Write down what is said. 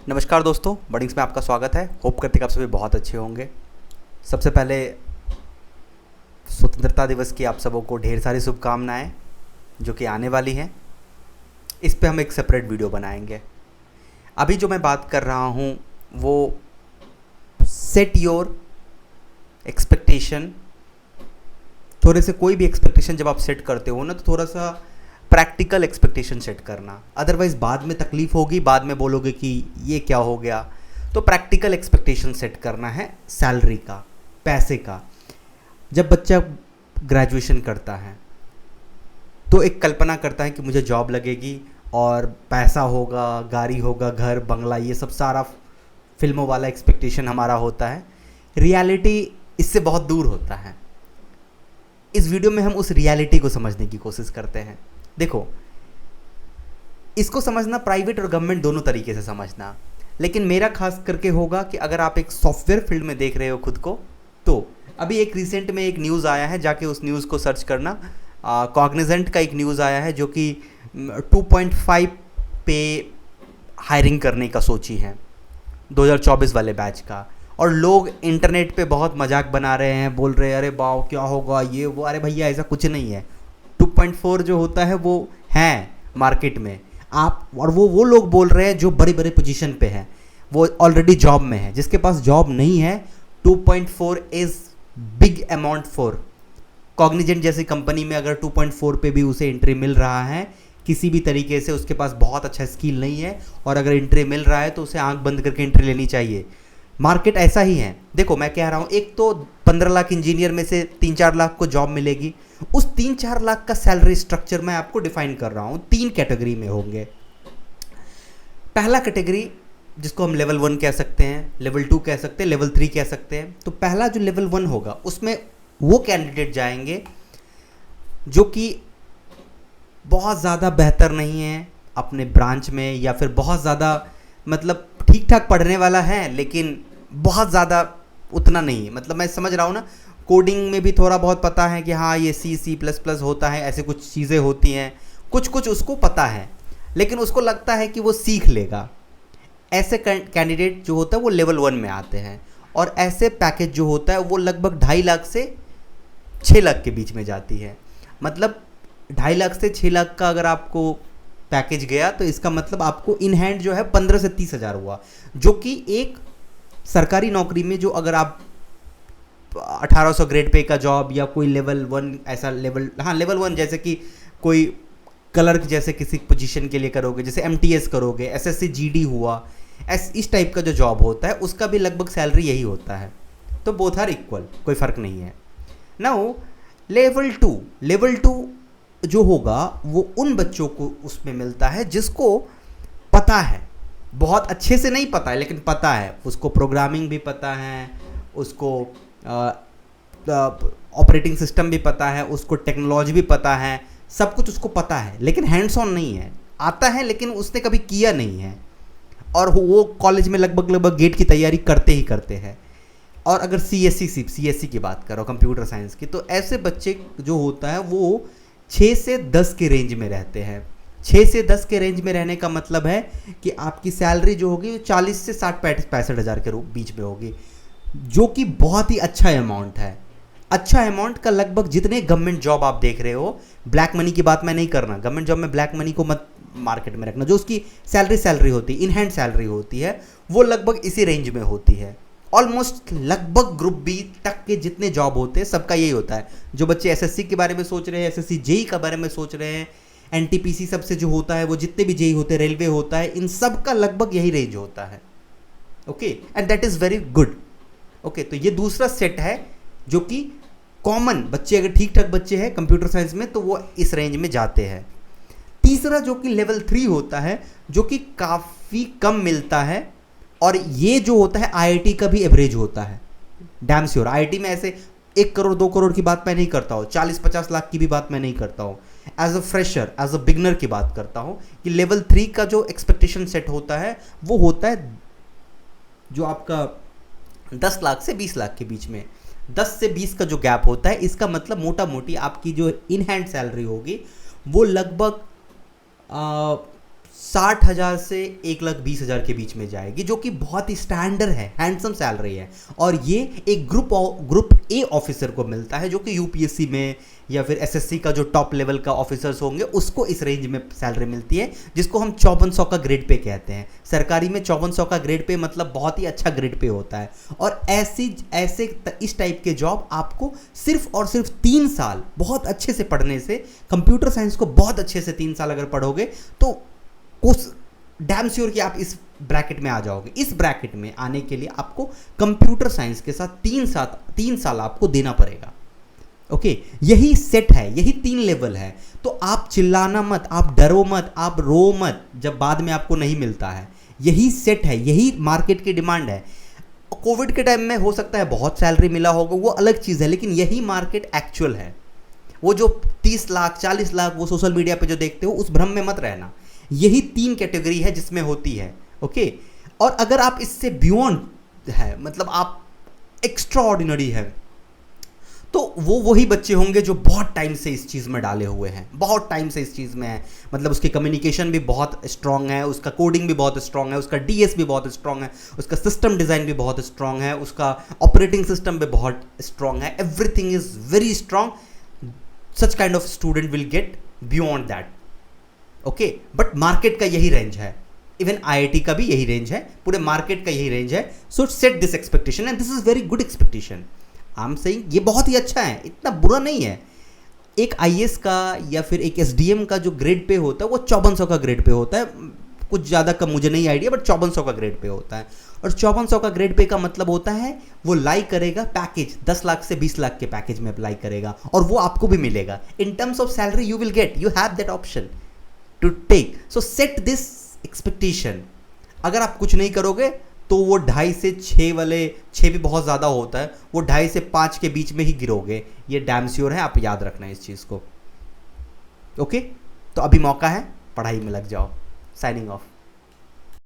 नमस्कार दोस्तों, बडिंग्स में आपका स्वागत है। होप करते कि आप सभी बहुत अच्छे होंगे। सबसे पहले स्वतंत्रता दिवस की आप सबों को ढेर सारी शुभकामनाएं जो कि आने वाली हैं। इस पे हम एक सेपरेट वीडियो बनाएंगे। अभी जो मैं बात कर रहा हूँ वो सेट योर एक्सपेक्टेशन। थोड़े से कोई भी एक्सपेक्टेशन जब आप सेट करते हो ना, तो थोड़ा सा प्रैक्टिकल एक्सपेक्टेशन सेट करना, अदरवाइज़ बाद में तकलीफ़ होगी, बाद में बोलोगे कि ये क्या हो गया। तो प्रैक्टिकल एक्सपेक्टेशन सेट करना है सैलरी का, पैसे का। जब बच्चा ग्रेजुएशन करता है तो एक कल्पना करता है कि मुझे जॉब लगेगी और पैसा होगा, गाड़ी होगा, घर बंगला, ये सब सारा फिल्मों वाला एक्सपेक्टेशन हमारा होता है। रियलिटी इससे बहुत दूर होता है। इस वीडियो में हम उस रियलिटी को समझने की कोशिश करते हैं। देखो, इसको समझना प्राइवेट और गवर्नमेंट दोनों तरीके से समझना, लेकिन मेरा खास करके होगा कि अगर आप एक सॉफ्टवेयर फील्ड में देख रहे हो खुद को, तो अभी एक रिसेंट में एक न्यूज़ आया है, जाके उस न्यूज़ को सर्च करना। कॉग्निजेंट का एक न्यूज़ आया है जो कि 2.5 पे हायरिंग करने का सोची है 2024 वाले बैच का। और लोग इंटरनेट पे बहुत मजाक बना रहे हैं, बोल रहे हैं अरे बाव क्या होगा ये वो। अरे भैया, ऐसा कुछ नहीं है। 2.4 जो होता है वो है मार्केट में। आप और वो लोग बोल रहे हैं जो बड़े बड़े पोजीशन पे हैं, वो ऑलरेडी जॉब में है। जिसके पास जॉब नहीं है, 2.4 is big amount for Cognizant जैसी कंपनी में। अगर 2.4 पे भी उसे एंट्री मिल रहा है किसी भी तरीके से, उसके पास बहुत अच्छा स्किल नहीं है, और अगर एंट्री मिल रहा है तो उसे आंख बंद करके एंट्री लेनी चाहिए। मार्केट ऐसा ही है। देखो, मैं कह रहा हूँ, एक तो 15 लाख इंजीनियर में से 3-4 लाख को जॉब मिलेगी। उस 3-4 लाख का सैलरी स्ट्रक्चर मैं आपको डिफाइन कर रहा हूँ, 3 कैटेगरी में होंगे। पहला कैटेगरी जिसको हम लेवल 1 कह सकते हैं, लेवल 2 कह सकते हैं, लेवल 3 कह सकते हैं। तो पहला जो लेवल 1 होगा उसमें वो कैंडिडेट जाएंगे जो कि बहुत ज़्यादा बेहतर नहीं है अपने ब्रांच में, या फिर बहुत ज़्यादा मतलब ठीक ठाक पढ़ने वाला है लेकिन बहुत ज़्यादा उतना नहीं है। मतलब मैं समझ रहा हूँ ना, कोडिंग में भी थोड़ा बहुत पता है कि हाँ ये C++ होता है, ऐसे कुछ चीज़ें होती हैं, कुछ कुछ उसको पता है, लेकिन उसको लगता है कि वो सीख लेगा। ऐसे कैंडिडेट जो होता है वो लेवल 1 में आते हैं। और ऐसे पैकेज जो होता है वो लगभग 2.5 लाख से 6 लाख के बीच में जाती है। मतलब 2.5 लाख से 6 लाख का अगर आपको पैकेज गया तो इसका मतलब आपको इन हैंड जो है 15 से 30 हज़ार हुआ, जो कि एक सरकारी नौकरी में, जो अगर आप 1800 ग्रेड पे का जॉब या कोई लेवल 1 ऐसा लेवल, हाँ लेवल 1 जैसे कि कोई क्लर्क जैसे किसी पोजीशन के लिए करोगे, जैसे MTS करोगे, SSC GD हुआ, इस टाइप का जो जॉब होता है उसका भी लगभग सैलरी यही होता है। तो बोथ आर इक्वल, कोई फ़र्क नहीं है। नाउ लेवल 2 जो होगा वो उन बच्चों को उसमें मिलता है जिसको पता है, बहुत अच्छे से नहीं पता है लेकिन पता है, उसको प्रोग्रामिंग भी पता है, उसको ऑपरेटिंग सिस्टम भी पता है, उसको टेक्नोलॉजी भी पता है, सब कुछ उसको पता है, लेकिन हैंड्स ऑन नहीं है। आता है लेकिन उसने कभी किया नहीं है, और वो कॉलेज में लगभग गेट की तैयारी करते ही करते हैं। और अगर CSC की बात करो, कंप्यूटर साइंस की, तो ऐसे बच्चे जो होता है वो 6 से 10 के रेंज में रहते हैं। 6 से 10 के रेंज में रहने का मतलब है कि आपकी सैलरी जो होगी 40 से 60-65 हज़ार के बीच में होगी, जो कि बहुत ही अच्छा अमाउंट है। अच्छा अमाउंट का लगभग जितने गवर्नमेंट जॉब आप देख रहे हो, ब्लैक मनी की बात मैं नहीं करना, गवर्नमेंट जॉब में ब्लैक मनी को मत मार्केट में रखना, जो उसकी सैलरी होती है, इन हैंड सैलरी होती है, वो लगभग इसी रेंज में होती है। ऑलमोस्ट लगभग ग्रुप बी तक के जितने जॉब होते हैं सबका यही होता है। जो बच्चे SSC के बारे में सोच रहे हैं, SSC JEE के बारे में सोच रहे हैं, NTPC सबसे जो होता है, वो जितने भी JEE होते हैं, रेलवे होता है, इन सब का लगभग यही रेंज होता है। Okay, and that is very good. Okay, तो ये दूसरा सेट है जो कि कॉमन बच्चे, अगर ठीक ठाक बच्चे हैं कंप्यूटर साइंस में, तो वो इस रेंज में जाते हैं। तीसरा जो कि लेवल 3 होता है, जो कि काफ़ी कम मिलता है, और ये जो होता है IIT का भी एवरेज होता है। डैम श्योर, IIT में ऐसे 1 करोड़ 2 करोड़ की बात मैं नहीं करता हूँ, 40-50 लाख की भी बात मैं नहीं करता हूँ। As a fresher, as a beginner की बात करता हूँ कि लेवल 3 का जो एक्सपेक्टेशन सेट होता है वो होता है जो आपका 10 लाख से 20 लाख के बीच में। 10 से 20 का जो गैप होता है, इसका मतलब मोटा मोटी आपकी जो इन हैंड सैलरी होगी वो लगभग 60,000 से 1,20,000 के बीच में जाएगी, जो कि बहुत ही स्टैंडर्ड है, हैंडसम सैलरी है। और ये एक ग्रुप ए ऑफिसर को मिलता है, जो कि यूपीएससी में या फिर एसएससी का जो टॉप लेवल का ऑफिसर्स होंगे उसको इस रेंज में सैलरी मिलती है, जिसको हम 5400 का ग्रेड पे कहते हैं। सरकारी में 5400 का ग्रेड पे मतलब बहुत ही अच्छा ग्रेड पे होता है। और इस टाइप के जॉब आपको सिर्फ और सिर्फ 3 साल बहुत अच्छे से पढ़ने से, कंप्यूटर साइंस को बहुत अच्छे से 3 साल अगर पढ़ोगे तो उस डैम श्योर कि आप इस ब्रैकेट में आ जाओगे। इस ब्रैकेट में आने के लिए आपको कंप्यूटर साइंस के साथ 3 साल आपको देना पड़ेगा। ओके, यही सेट है, यही 3 लेवल है। तो आप चिल्लाना मत, आप डरो मत, आप रो मत जब बाद में आपको नहीं मिलता है। यही सेट है, यही मार्केट की डिमांड है। कोविड के टाइम में हो सकता है बहुत सैलरी मिला होगा, वो अलग चीज़ है, लेकिन यही मार्केट एक्चुअल है। वो जो 30 लाख 40 लाख वो सोशल मीडिया पे जो देखते हो, उस भ्रम में मत रहना। यही 3 कैटेगरी है जिसमें होती है। ओके, और अगर आप इससे बियॉन्ड है, मतलब आप एक्स्ट्रा ऑर्डिनरी है, तो वो वही बच्चे होंगे जो बहुत टाइम से इस चीज़ में डाले हुए हैं, बहुत टाइम से इस चीज़ में है। मतलब उसकी कम्युनिकेशन भी बहुत स्ट्रांग है, उसका कोडिंग भी बहुत स्ट्रांग है, उसका डीएस भी बहुत स्ट्रांग है, उसका सिस्टम डिज़ाइन भी बहुत स्ट्रांग है, उसका ऑपरेटिंग सिस्टम भी बहुत स्ट्रांग है। Everything is very strong. Such kind of student will get beyond that. Okay, but market का यही रेंज है, इवन आईआईटी का भी यही रेंज है, पूरे मार्केट का यही रेंज है। सो set this expectation and this is very good expectation. I am saying ये बहुत ही अच्छा है, इतना बुरा नहीं है। एक आईएएस का या फिर एक एसडीएम का जो ग्रेड पे होता है वो 5400 का ग्रेड पे होता है, कुछ ज़्यादा कम मुझे नहीं आइडिया, बट 5400 का ग्रेड पे होता है। और 5400 का ग्रेड पे का मतलब होता है वो लाई करेगा पैकेज, 10 लाख से 20 लाख के पैकेज में अप्लाई करेगा, और वो आपको भी मिलेगा। In terms of salary you will get, you have that option to take. So set this expectation. अगर आप कुछ नहीं करोगे तो वो 2.5 से 6 वाले, 6 भी बहुत ज़्यादा होता है, वो 2.5 से 5 के बीच में ही गिरोगे, ये डैम श्योर है। आप याद रखना इस चीज़ को। ओके, तो अभी मौका है, पढ़ाई में लग जाओ। Signing off.